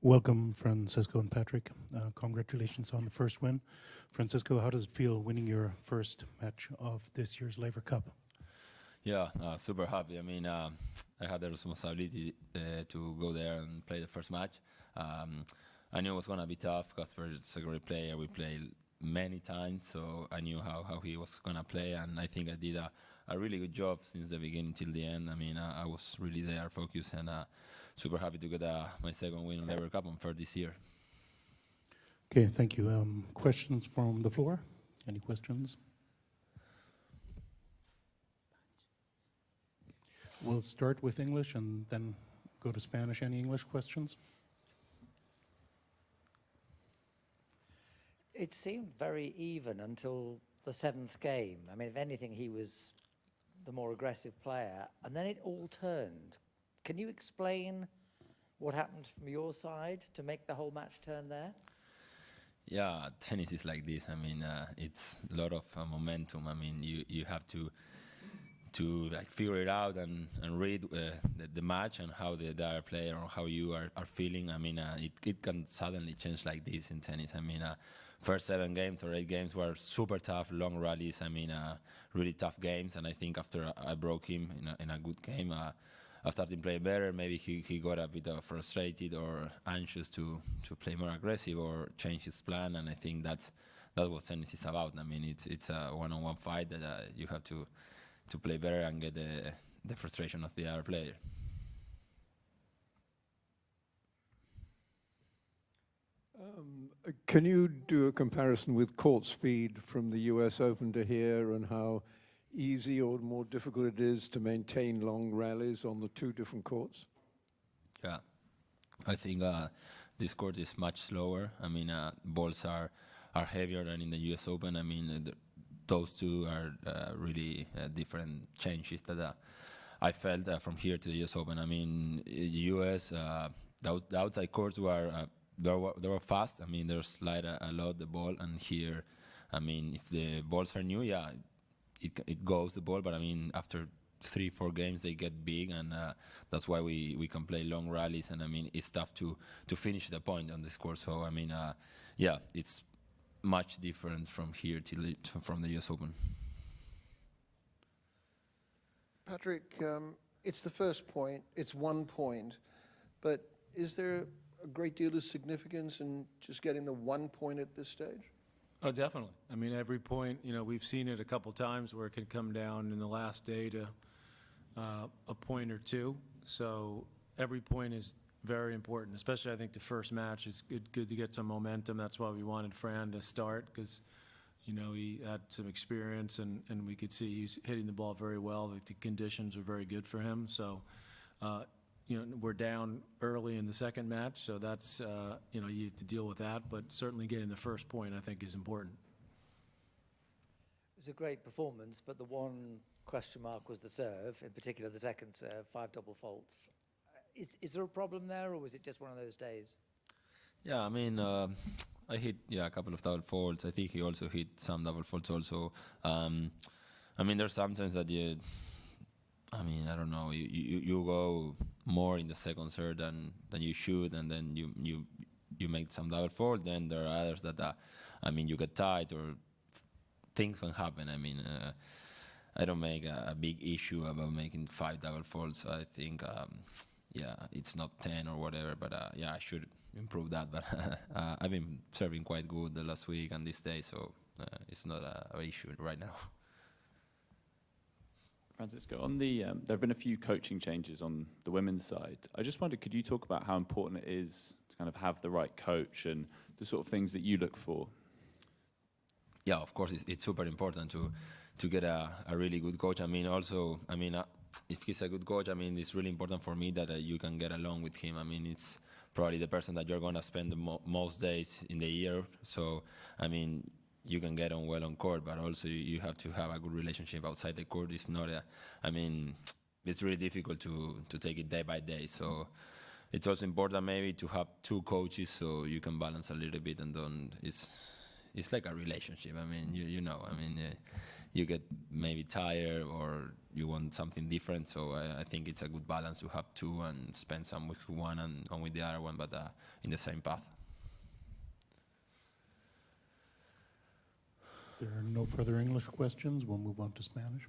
Welcome, Francisco and Patrick. Congratulations on the first win. Francisco, how does it feel winning your first match of this year's Laver Cup? Yeah, super happy. I mean, I had the responsibility to go there and play the first match. I knew it was going to be tough. Casper is a great player. We played many times, so I knew how he was going to play, and I think I did a really good job since the beginning till the end. I mean, I was really there, focused, and super happy to get my second win on Laver Cup on third this year. Okay, thank you. Questions from the floor? Any questions? We'll start with English and then go to Spanish. Any English questions? It seemed very even until the seventh game. I mean, if anything, he was the more aggressive player, and then it all turned. Can you explain what happened from your side to make the whole match turn there? Yeah, tennis is like this. I mean, it's a lot of momentum. I mean, you have to like figure it out and read the match and how the other player or how you are feeling. I mean, it can suddenly change like this in tennis. I mean, first 7 games or 8 games were super tough, long rallies. I mean, really tough games. And I think after I broke him in a good game, I started playing better. Maybe he got a bit frustrated or anxious to play more aggressive or change his plan. And I think that's what tennis is about. I mean, it's a one-on-one fight that you have to play better and get the frustration of the other player. Can you do a comparison with court speed from the US Open to here and how easy or more difficult it is to maintain long rallies on the 2 different courts? Yeah, I think this court is much slower. I mean, balls are heavier than in the US Open. I mean, those two are really different changes that I felt from here to the US Open. I mean, US, the outside courts were they were fast. I mean, they slide a lot the ball, and here, I mean, if the balls are new, yeah, it goes the ball. But I mean, after 3-4 games, they get big, and that's why we can play long rallies. And I mean, it's tough to finish the point on this court. So I mean, yeah, it's much different from here from the US Open. Patrick, it's the first point, it's 1 point, but is there a great deal of significance in just getting the 1 point at this stage? Oh, definitely. I mean, every point, you know, we've seen it a couple times where it can come down in the last day to a point or 2. So every point is very important, especially I think the first match is good to get some momentum. That's why we wanted Fran to start, because, you know, he had some experience and we could see he's hitting the ball very well. Like, the conditions are very good for him. So, you know, we're down early in the second match, so that's, you know, you have to deal with that. But certainly getting the first point, I think, is important. It was a great performance, but the one question mark was the serve, in particular the second serve, 5 double faults. Is there a problem there, or was it just one of those days? Yeah, I mean, I hit a couple of double faults. I think he also hit some double faults also. I mean, there's sometimes that I mean, I don't know, you go more in the second serve than you should, and then you make some double fault. Then there are others that, I mean, you get tight or things can happen. I mean, I don't make a big issue about making 5 double faults. I think, yeah, it's not 10 or whatever, but yeah, I should improve that. But I've been serving quite good the last week and this day, so it's not an issue right now. Francisco, on the there have been a few coaching changes on the women's side. I just wondered, could you talk about how important it is to kind of have the right coach and the sort of things that you look for? Yeah, of course, it's super important to get a really good coach. I mean, also, I mean, if he's a good coach, I mean, it's really important for me that you can get along with him. I mean, it's probably the person that you're going to spend the most days in the year. So, I mean, you can get on well on court, but also you have to have a good relationship outside the court. If not, I mean, it's really difficult to take it day by day. So it's also important maybe to have 2 coaches so you can balance a little bit and don't. It's like a relationship. I mean, you know. I mean, you get maybe tired or you want something different. So I think it's a good balance to have two and spend some weeks with one and on with the other one, but in the same path. If there are no further English questions, we'll move on to Spanish.